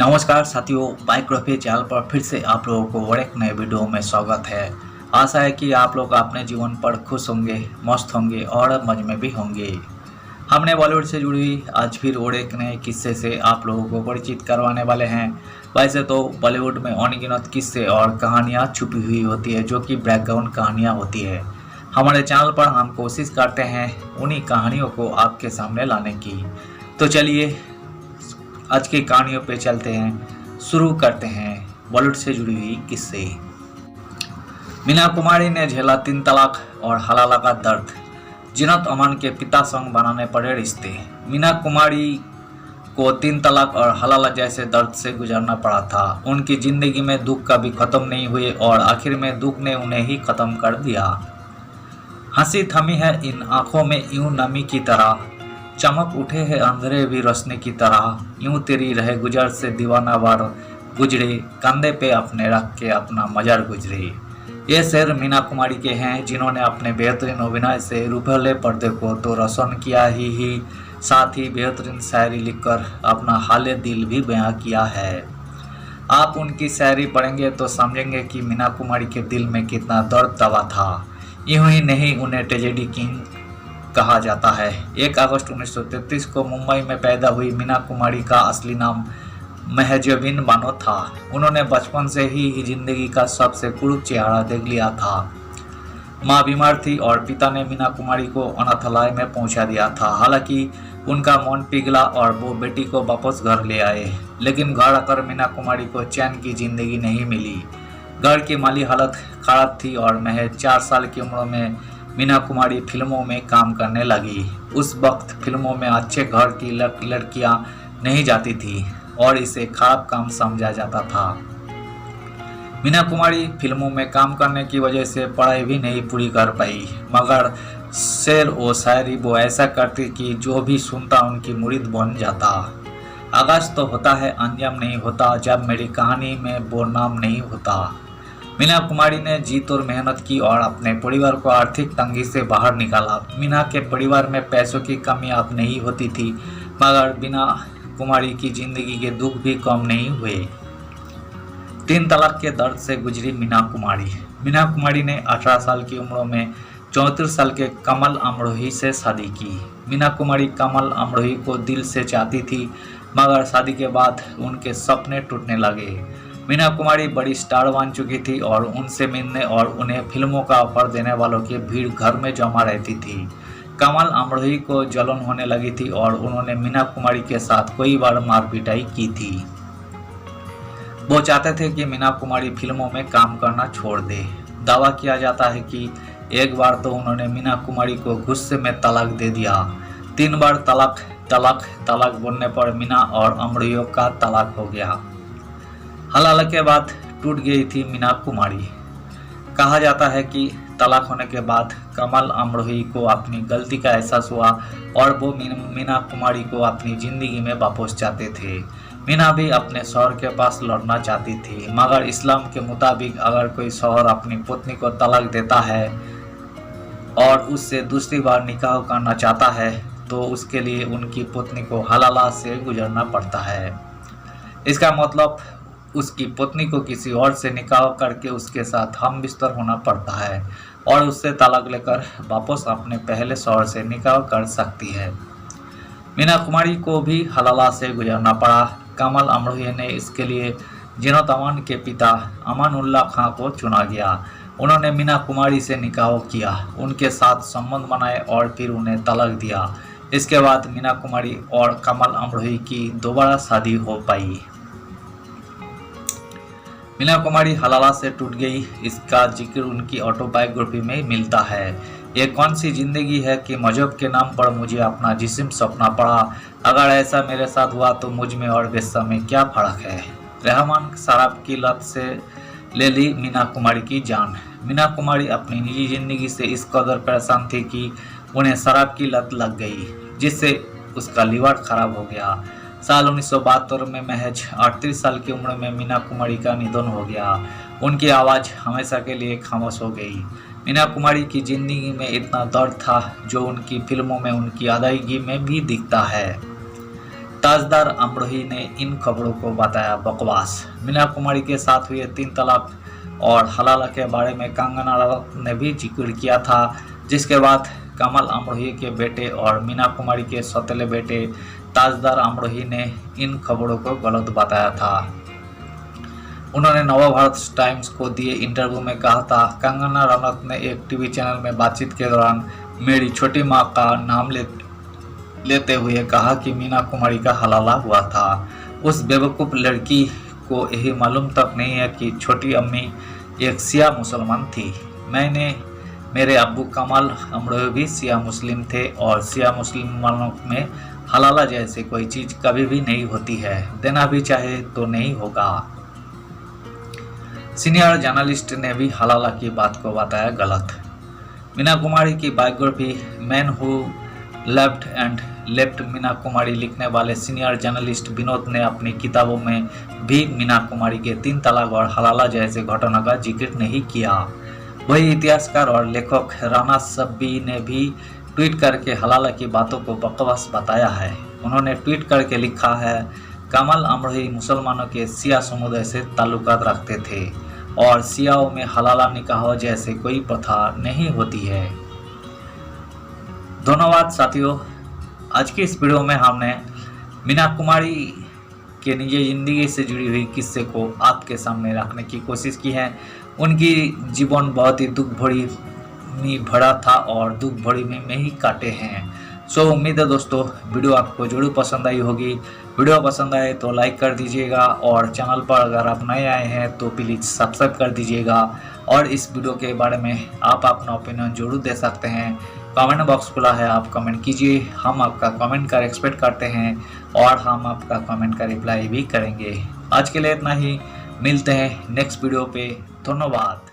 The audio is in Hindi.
नमस्कार साथियों, बायोग्राफी चैनल पर फिर से आप लोगों को और एक नए वीडियो में स्वागत है। आशा है कि आप लोग अपने जीवन पर खुश होंगे, मस्त होंगे और मज़े में भी होंगे। हमने बॉलीवुड से जुड़ी हुई आज फिर और एक नए किस्से से आप लोगों को परिचित करवाने वाले हैं। वैसे तो बॉलीवुड में अनगिनत किस्से और कहानियाँ छुपी हुई होती है, जो कि बैकग्राउंड कहानियाँ होती है। हमारे चैनल पर हम कोशिश करते हैं उन्हीं कहानियों को आपके सामने लाने की। तो चलिए आज की कहानियों पे चलते हैं, शुरू करते हैं बॉलीवुड से जुड़ी हुई किस्से। मीना कुमारी ने झेला 3 तलाक और हलाला का दर्द। जीनत अमान के पिता संग बनाने पड़े रिश्ते। मीना कुमारी को 3 तलाक और हलाला जैसे दर्द से गुजरना पड़ा था। उनकी जिंदगी में दुख कभी खत्म नहीं हुए और आखिर में दुख ने उन्हें ही खत्म कर दिया। हंसी थमी है इन आंखों में यूं नमी की तरह, चमक उठे हैं अंधेरे भी रोशनी की तरह, यूं तेरी रहे गुजर से दीवाना वार गुजरे, कंधे पे अपने रख के अपना मजार गुजरे। ये शेर मीना कुमारी के हैं, जिन्होंने अपने बेहतरीन अभिनय से रूपहले पर्दे को तो रोशन किया ही साथ ही बेहतरीन शायरी लिखकर अपना हाले दिल भी बयां किया है। आप उनकी शायरी पढ़ेंगे तो समझेंगे कि मीना कुमारी के दिल में कितना दर्द दबा था। यूं ही नहीं, उन्हें ट्रेजेडी किंग कहा जाता है। 1 अगस्त 1933 को मुंबई में पैदा हुई मीना कुमारी का असली नाम महजबीन बानो था। उन्होंने बचपन से ही जिंदगी का सबसे कुरूप चेहरा देख लिया था। माँ बीमार थी और पिता ने मीना कुमारी को अनाथालय में पहुंचा दिया था। हालांकि उनका मन पिघला और वो बेटी को वापस घर ले आए, लेकिन घर आकर मीना कुमारी को चैन की जिंदगी नहीं मिली। घर की माली हालत खराब थी और महज 4 साल की उम्र में मीना कुमारी फिल्मों में काम करने लगी। उस वक्त फिल्मों में अच्छे घर की लड़कियां नहीं जाती थी और इसे खराब काम समझा जाता था। मीना कुमारी फिल्मों में काम करने की वजह से पढ़ाई भी नहीं पूरी कर पाई, मगर शेर व शायरी वो ऐसा करती कि जो भी सुनता उनकी मुरीद बन जाता। आगाज तो होता है, अंजाम नहीं होता, जब मेरी कहानी में वो नाम नहीं होता। मीना कुमारी ने जीत और मेहनत की और अपने परिवार को आर्थिक तंगी से बाहर निकाला। मीना के परिवार में पैसों की कमी अब नहीं होती थी, मगर मीना कुमारी की जिंदगी के दुख भी कम नहीं हुए। 3 तलाक के दर्द से गुजरी मीना कुमारी। मीना कुमारी ने 18 साल की उम्र में 34 साल के कमल अमरोही से शादी की। मीना कुमारी कमल अमरोही को दिल से चाहती थी, मगर शादी के बाद उनके सपने टूटने लगे। मीना कुमारी बड़ी स्टार बन चुकी थी और उनसे मिलने और उन्हें फिल्मों का ऑफर देने वालों की भीड़ घर में जमा रहती थी। कमल अमरोही को जलन होने लगी थी और उन्होंने मीना कुमारी के साथ कई बार मारपिटाई की थी। वो चाहते थे कि मीना कुमारी फिल्मों में काम करना छोड़ दे। दावा किया जाता है कि एक बार तो उन्होंने मीना कुमारी को गुस्से में तलाक दे दिया। 3 बार तलाक तलाक तलाक बोलने पर मीना और अमरोही का तलाक हो गया। हलाला के बाद टूट गई थी मीना कुमारी। कहा जाता है कि तलाक होने के बाद कमल अमरोही को अपनी गलती का एहसास हुआ और वो मीना कुमारी को अपनी ज़िंदगी में वापस चाहते थे। मीना भी अपने शौहर के पास लौटना चाहती थी, मगर इस्लाम के मुताबिक अगर कोई शौहर अपनी पत्नी को तलाक देता है और उससे दूसरी बार निकाह करना चाहता है तो उसके लिए उनकी पत्नी को हलाला से गुजरना पड़ता है। इसका मतलब उसकी पत्नी को किसी और से निकाह करके उसके साथ हम बिस्तर होना पड़ता है और उससे तलाक लेकर वापस अपने पहले शौहर से निकाह कर सकती है। मीना कुमारी को भी हलाला से गुजरना पड़ा। कमल अमरोही ने इसके लिए जीनत अमान के पिता अमानुल्लाह खां को चुना गया। उन्होंने मीना कुमारी से निकाह किया, उनके साथ संबंध बनाए और फिर उन्हें तलाक दिया। इसके बाद मीना कुमारी और कमल अमरोही की दोबारा शादी हो पाई। मीना कुमारी हलाला से टूट गई, इसका जिक्र उनकी ऑटोबायोग्राफी में मिलता है। ये कौन सी जिंदगी है कि मजहब के नाम पर मुझे अपना जिस्म सौंपना पड़ा। अगर ऐसा मेरे साथ हुआ तो मुझ में और वेश्या में क्या फर्क है। रहमान शराब की लत से ले ली मीना कुमारी की जान। मीना कुमारी अपनी निजी जिंदगी से इस कदर परेशान थी कि उन्हें शराब की लत लग गई, जिससे उसका लिवर खराब हो गया। साल 1972 में महज 38 साल की उम्र में मीना कुमारी का निधन हो गया। उनकी आवाज़ हमेशा के लिए खामोश हो गई। मीना कुमारी की जिंदगी में इतना दर्द था जो उनकी फिल्मों में उनकी अदायगी में भी दिखता है। ताजदार अमरोही ने इन खबरों को बताया बकवास। मीना कुमारी के साथ हुए 3 तलाक और हलाला के बारे में कंगना रनौत ने भी जिक्र किया था, जिसके बाद कमल अमरोही के बेटे और मीना कुमारी के सौतेले बेटे ताजदार अमरोही ने इन खबरों को गलत बताया था। उन्होंने नवभारत टाइम्स को दिए इंटरव्यू में कहा था, कंगना रनौत ने एक टीवी चैनल में बातचीत के दौरान मेरी छोटी माँ का नाम लेते हुए कहा कि मीना कुमारी का हलाला हुआ था। उस बेवकूफ़ लड़की को यही मालूम तक नहीं है कि छोटी अम्मी एक सिया मुसलमान थी। मेरे अब्बू कमल अमरोही भी सिया मुस्लिम थे और सिया मुसलमानों में हलाला जैसे कोई चीज़ कभी भी नहीं होती है, देना भी चाहे तो नहीं होगा। सीनियर जर्नलिस्ट ने भी हलाला की बात को बताया गलत। मीना कुमारी की biography man who left and left Meena Kumari लिखने वाले सीनियर जर्नलिस्ट विनोद ने अपनी किताबों में भी मीना कुमारी के 3 तलाक और हलाला जैसे घटना का जिक्र नहीं किया। वही इतिहासकार और लेखक राना सब्बी ने भी ट्वीट करके हलाला की बातों को बकवास बताया है। उन्होंने ट्वीट करके लिखा है, कमल अमरोही मुसलमानों के सिया समुदाय से ताल्लुकात रखते थे और सियाओं में हलाला निकाह जैसे कोई प्रथा नहीं होती है। धन्यवाद साथियों, आज की इस वीडियो में हमने मीना कुमारी के निजी जिंदगी से जुड़ी हुई किस्से को आपके सामने रखने की कोशिश की है। उनकी जीवन बहुत ही दुख भरी में भरा था और दुख भरी में ही काटे हैं। सो उम्मीद है दोस्तों वीडियो आपको जरूर पसंद आई होगी। वीडियो पसंद आए तो लाइक कर दीजिएगा और चैनल पर अगर आप नए आए हैं तो प्लीज़ सब्सक्राइब कर दीजिएगा। और इस वीडियो के बारे में आप अपना ओपिनियन जरूर दे सकते हैं। कमेंट बॉक्स खुला है, आप कमेंट कीजिए। हम आपका कमेंट का एक्सपेक्ट करते हैं और हम आपका कमेंट का रिप्लाई भी करेंगे। आज के लिए इतना ही, मिलते हैं नेक्स्ट वीडियो पे। धन्यवाद।